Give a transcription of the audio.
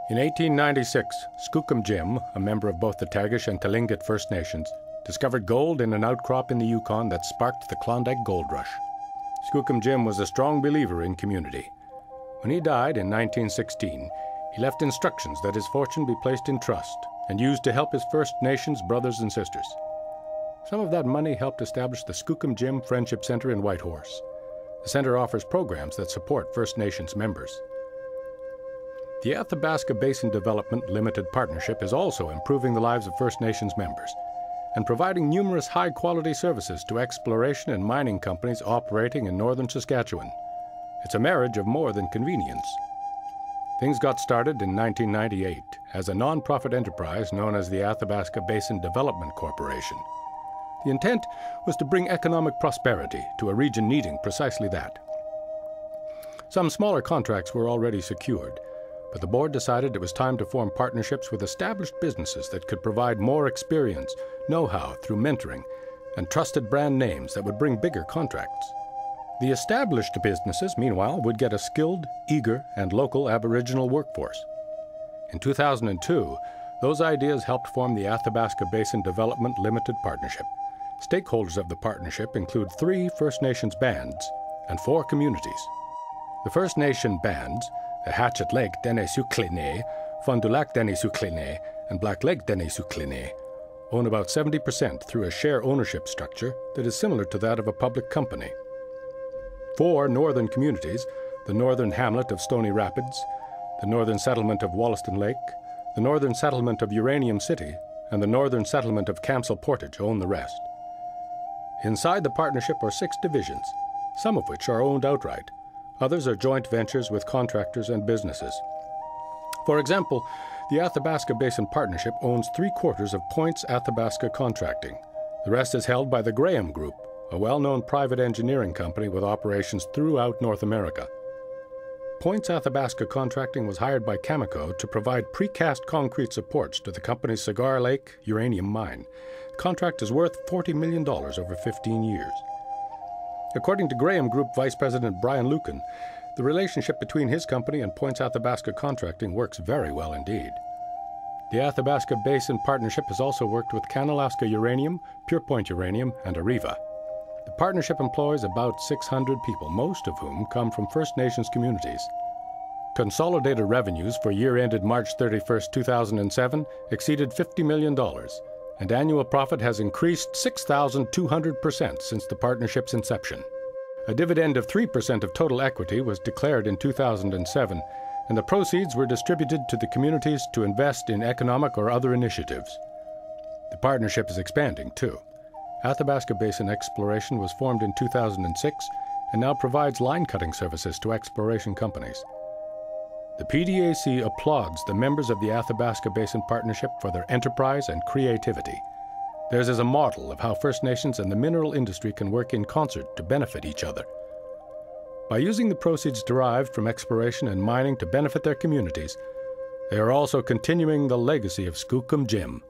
In 1896, Skookum Jim, a member of both the Tagish and Tlingit First Nations, discovered gold in an outcrop in the Yukon that sparked the Klondike Gold Rush. Skookum Jim was a strong believer in community. When he died in 1916, he left instructions that his fortune be placed in trust and used to help his First Nations brothers and sisters. Some of that money helped establish the Skookum Jim Friendship Center in Whitehorse. The center offers programs that support First Nations members. The Athabasca Basin Development Limited Partnership is also improving the lives of First Nations members and providing numerous high-quality services to exploration and mining companies operating in northern Saskatchewan. It's a marriage of more than convenience. Things got started in 1998 as a non-profit enterprise known as the Athabasca Basin Development Corporation. The intent was to bring economic prosperity to a region needing precisely that. Some smaller contracts were already secured, but the board decided it was time to form partnerships with established businesses that could provide more experience, know-how through mentoring, and trusted brand names that would bring bigger contracts. The established businesses, meanwhile, would get a skilled, eager, and local Aboriginal workforce. In 2002, those ideas helped form the Athabasca Basin Development Limited Partnership. Stakeholders of the partnership include 3 First Nations bands and 4 communities. The First Nation bands, the Hatchet Lake Dene Sukline, Fond du Lac Dene Sukline, and Black Lake Dene Sukline, own about 70% through a share ownership structure that is similar to that of a public company. 4 northern communities, the northern hamlet of Stony Rapids, the northern settlement of Wollaston Lake, the northern settlement of Uranium City, and the northern settlement of Camsell Portage own the rest. Inside the partnership are 6 divisions, some of which are owned outright. Others are joint ventures with contractors and businesses. For example, the Athabasca Basin Partnership owns 3/4 of Points Athabasca Contracting. The rest is held by the Graham Group, a well-known private engineering company with operations throughout North America. Points Athabasca Contracting was hired by Cameco to provide precast concrete supports to the company's Cigar Lake uranium mine. The contract is worth $40 million over 15 years. According to Graham Group Vice President Brian Lucan, the relationship between his company and Points Athabasca Contracting works very well indeed. The Athabasca Basin Partnership has also worked with Canalaska Uranium, PurePoint Uranium, and Areva. The partnership employs about 600 people, most of whom come from First Nations communities. Consolidated revenues for year ended March 31, 2007 exceeded $50 million, and annual profit has increased 6,200% since the partnership's inception. A dividend of 3% of total equity was declared in 2007, and the proceeds were distributed to the communities to invest in economic or other initiatives. The partnership is expanding, too. Athabasca Basin Exploration was formed in 2006 and now provides line cutting services to exploration companies. The PDAC applauds the members of the Athabasca Basin Partnership for their enterprise and creativity. Theirs is a model of how First Nations and the mineral industry can work in concert to benefit each other. By using the proceeds derived from exploration and mining to benefit their communities, they are also continuing the legacy of Skookum Jim.